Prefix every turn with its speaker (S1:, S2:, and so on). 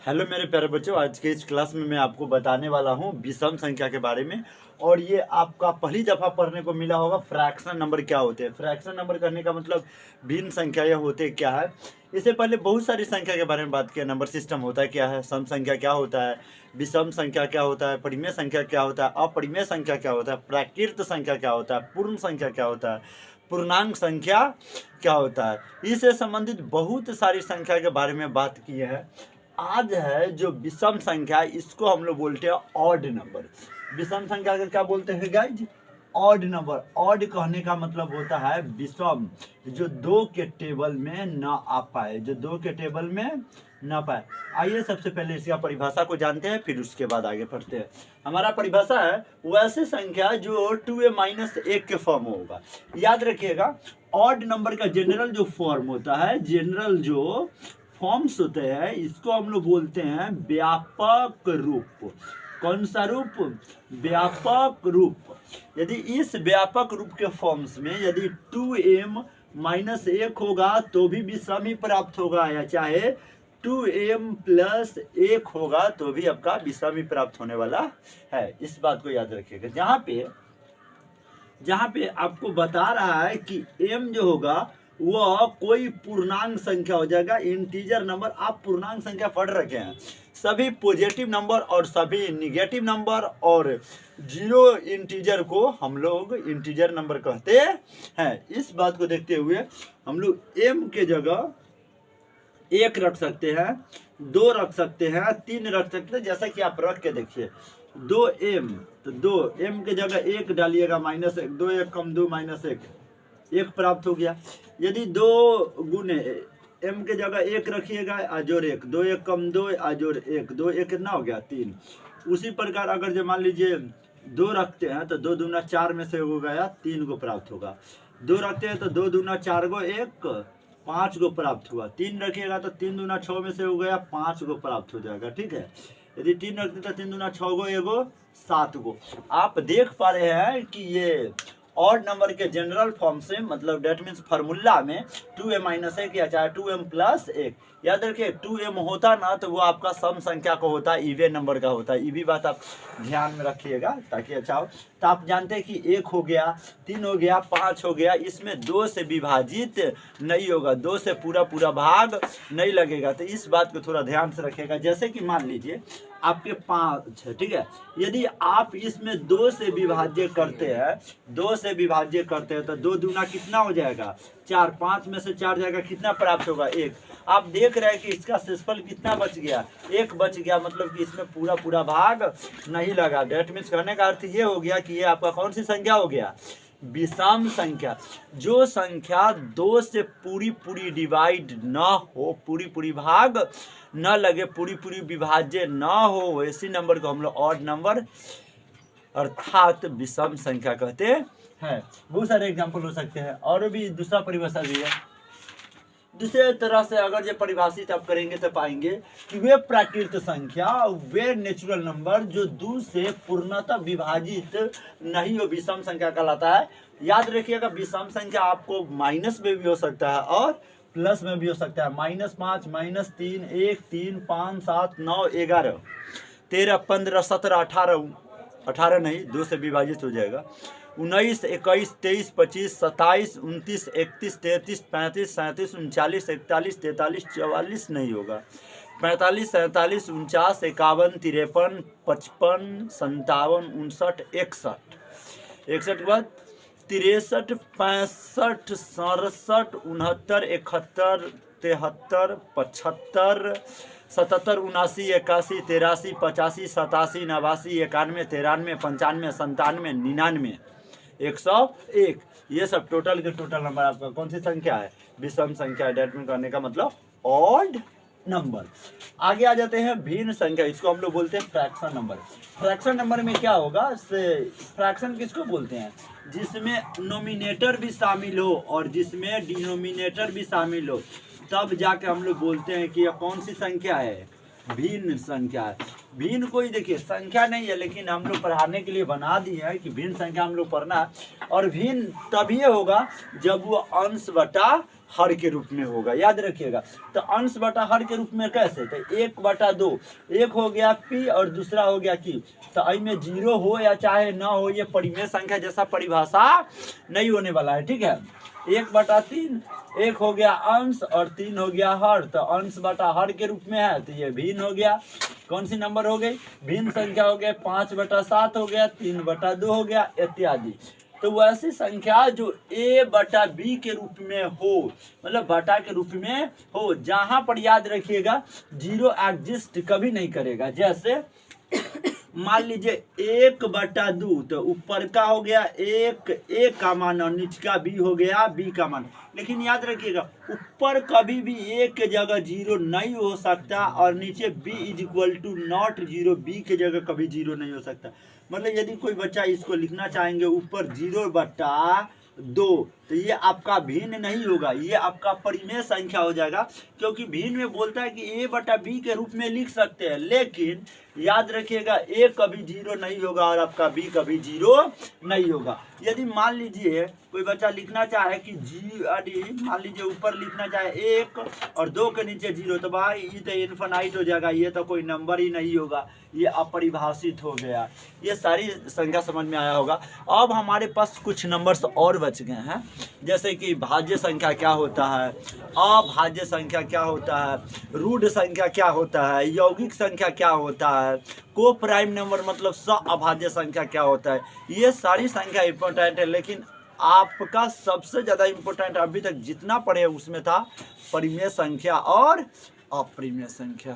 S1: Hello मेरे प्यारे बच्चों, आज के इस क्लास में मैं आपको बताने वाला हूँ विषम संख्या के बारे में। और ये आपका पहली दफ़ा पढ़ने को मिला होगा फ्रैक्शन नंबर क्या होते हैं। फ्रैक्शन नंबर करने का मतलब भिन्न संख्या यह होते क्या है। इससे पहले बहुत सारी संख्या के बारे में बात किया। नंबर सिस्टम होता है क्या है, सम संख्या क्या होता है, विषम संख्या क्या होता है, परिमेय संख्या क्या होता है, अपरिमेय संख्या क्या होता है, प्राकृत संख्या क्या होता है, पूर्ण संख्या क्या होता है, पूर्णांक संख्या क्या होता है। इससे संबंधित बहुत सारी संख्या के बारे में बात की है। आज है जो विषम संख्या, इसको हम लोग बोलते हैं ऑड नंबर। विषम संख्या का क्या बोलते हैं गाइज? Odd number. ऑड कहने का मतलब होता है विषम, जो दो के टेबल में ना आ पाए, जो दो के टेबल में ना पाए। आइए सबसे पहले इसका परिभाषा को जानते हैं, फिर उसके बाद आगे पढ़ते हैं। हमारा परिभाषा है वैसे संख्या जो 2a-1 के फॉर्म होगा। याद रखिएगा, ऑड नंबर का जनरल जो फॉर्म होता है, जनरल जो फॉर्म्स होते हैं, इसको हम लोग बोलते हैं व्यापक रूप। कौन सा रूप? व्यापक रूप। यदि इस व्यापक रूप के फॉर्म्स में यदि 2m-1 होगा तो भी विषम ही प्राप्त होगा, या चाहे 2m+1 होगा तो भी आपका विषम ही प्राप्त होने वाला है। इस बात को याद रखिएगा। जहाँ पे आपको बता रहा है कि m जो होगा वह कोई पूर्णांक संख्या हो जाएगा, इंटीजर नंबर। आप पूर्णांक संख्या पढ़ रखे हैं, सभी पॉजिटिव नंबर और सभी निगेटिव नंबर और जीरो इंटीजर को हम लोग इंटीजर नंबर कहते हैं। इस बात को देखते हुए हम लोग m के जगह 1 रख सकते हैं, 2 रख सकते हैं, 3 रख सकते हैं। जैसा कि आप रख के देखिए 2m, तो 2m के जगह 1 डालिएगा, -1, 2 1 कम 2 -1, 1 प्राप्त हो गया। यदि 2 गुने m के जगह 1 रखिएगा, आजोर 1, 2 1 कम 2, आजोर 1, 2 1 कितना हो गया? 3। उसी प्रकार अगर जो मान लीजिए 2 रखते हैं तो 2 दूना 4 में से हो गया 3 को प्राप्त होगा। 2 रखते हैं तो 2 दूना 4 को 1, 5 को प्राप्त हुआ। 3 रखिएगा तो 3 दूना 6 में से हो गया 5 को प्राप्त हो जाएगा। ठीक है, यदि 3 रखते तो 3 दूना 6 को 1 7 को। आप देख पा रहे हैं कि ये ऑड नंबर के जनरल फॉर्म से, मतलब डेट मीन्स फार्मूला में 2m-1 या चाहे 2m+1, याद रखिए 2m होता ना तो वो आपका सम संख्या को होता है, इवन नंबर का होता है। ये भी बात आप ध्यान में रखिएगा ताकि अच्छा हो। तो आप जानते हैं कि 1 हो गया, 3 हो गया, 5 हो गया, इसमें 2 से विभाजित नहीं होगा, 2 से पूरा भाग नहीं लगेगा। तो इस बात को थोड़ा ध्यान से रखिएगा। जैसे कि मान लीजिए आपके 5 है, ठीक है, यदि आप इसमें 2 से विभाज्य करते हैं, 2 से विभाज्य करते हैं तो 2 दूना कितना हो जाएगा? 4। 5 में से 4 जाएगा, कितना प्राप्त होगा? 1। आप देख रहे हैं कि इसका शेषफल कितना बच गया? 1 बच गया, मतलब कि इसमें पूरा भाग नहीं लगा। डेट मीन्स कहने का अर्थ ये हो गया कि ये आपका कौन सी संख्या हो गया? विषम संख्या। जो संख्या 2 से पूरी डिवाइड ना हो, पूरी भाग न लगे, पूरी विभाज्य ना हो, वैसी नंबर को हम लोग ऑड नंबर अर्थात विषम संख्या कहते हैं। बहुत सारे एग्जाम्पल हो सकते हैं, और भी दूसरा परिभाषा भी है। दूसरे तरह से अगर ये परिभाषित आप करेंगे तो पाएंगे कि वे प्राकृत संख्या, वे नेचुरल नंबर जो 2 से पूर्णतः विभाजित नहीं हो, विषम संख्या कहलाता है। याद रखिएगा, विषम संख्या आपको माइनस में भी हो सकता है और प्लस में भी हो सकता है। -5, -3, 1, 3, 5, 7, 9, 11, 13, 15, 17, 18 नहीं, 2 से विभाजित हो जाएगा। 19, 21, 23, 25, 27, 29, 31, 33, 35, 37, 39, 41, 43, 44 नहीं होगा। 45, 47, 49, 51, 53, 55, 57, 59, 61। 61 के बाद 63, 65, 67, 69, 71, 73, 75, 77, 79, 81, 83, 85, 87, 89, 91, 93, 95, 97, 99, 101। ये सब टोटल के टोटल नंबर आपका कौन सी संख्या है? विषम संख्या। डेट में करने का मतलब ऑड नंबर। आगे आ जाते हैं भिन्न संख्या, इसको हम लोग बोलते हैं फ्रैक्शन नंबर। फ्रैक्शन नंबर में क्या होगा? फ्रैक्शन किसको बोलते हैं? जिसमें नोमिनेटर भी शामिल हो और जिसमें डिनोमिनेटर भी शामिल हो, तब जाके हम लोग बोलते हैं कि यह कौन सी संख्या है? भिन्न संख्या है। भिन्न कोई देखिए संख्या नहीं है, लेकिन हम लोग पढ़ाने के लिए बना दी है कि भिन्न संख्या हम लोग पढ़ना है। और भिन्न तभी होगा जब वो अंश बटा हर के रूप में होगा, याद रखिएगा। तो अंश बटा हर के रूप में कैसे, तो 1/2, एक हो गया p और दूसरा हो गया q। तो आई में 0 हो या चाहे ना हो, ये परिमेय संख्या जैसा परिभाषा नहीं होने वाला है, ठीक है। 1/3, एक हो गया अंश और 3 हो गया हर, तो अंश बटा हर के रूप में है, तो ये भिन्न हो गया। कौन सी नंबर हो गई, भिन्न संख्या हो गया। 5/7 हो गया, 3/2 हो गया, इत्यादि। तो वैसी संख्या जो a/b के रूप में हो, मतलब बटा के रूप में हो, जहां पर याद रखिएगा 0 एग्जिस्ट कभी नहीं करेगा। जैसे मान लीजिए 1/2, तो ऊपर का हो गया एक a का मान और नीचे का b हो गया b का मान। लेकिन याद रखिएगा ऊपर कभी भी a के जगह 0 नहीं हो सकता और नीचे b = (0), b के जगह कभी 0 नहीं हो सकता। मतलब यदि कोई बच्चा इसको लिखना चाहेंगे ऊपर 0/2, तो ये आपका भिन्न नहीं होगा, ये आपका परिमेय संख्या हो जाएगा, क्योंकि भिन्न में बोलता है कि a/b के रूप में लिख सकते हैं। लेकिन याद रखिएगा a कभी 0 नहीं होगा और आपका b कभी 0 नहीं होगा। यदि मान लीजिए कोई बच्चा लिखना चाहे कि मान लीजिए ऊपर लिखना चाहे 1 और 2 के नीचे 0, तो भाई ये तो इनफाइनाइट हो जाएगा, ये तो कोई नंबर ही नहीं होगा, ये अपरिभाषित हो गया। ये सारी संख्या समझ में आया होगा। अब हमारे पास कुछ नंबर्स और बच गए हैं, जैसे कि भाज्य संख्या क्या होता है, अभाज्य संख्या क्या होता है, रूढ़ संख्या क्या होता है, यौगिक संख्या क्या होता है, को प्राइम नंबर मतलब अभाज्य संख्या क्या होता है। ये सारी संख्या इंपॉर्टेंट है, लेकिन आपका सबसे ज़्यादा इंपॉर्टेंट अभी तक जितना पढ़े उसमें था परिमेय संख्या और अपरिमेय संख्या।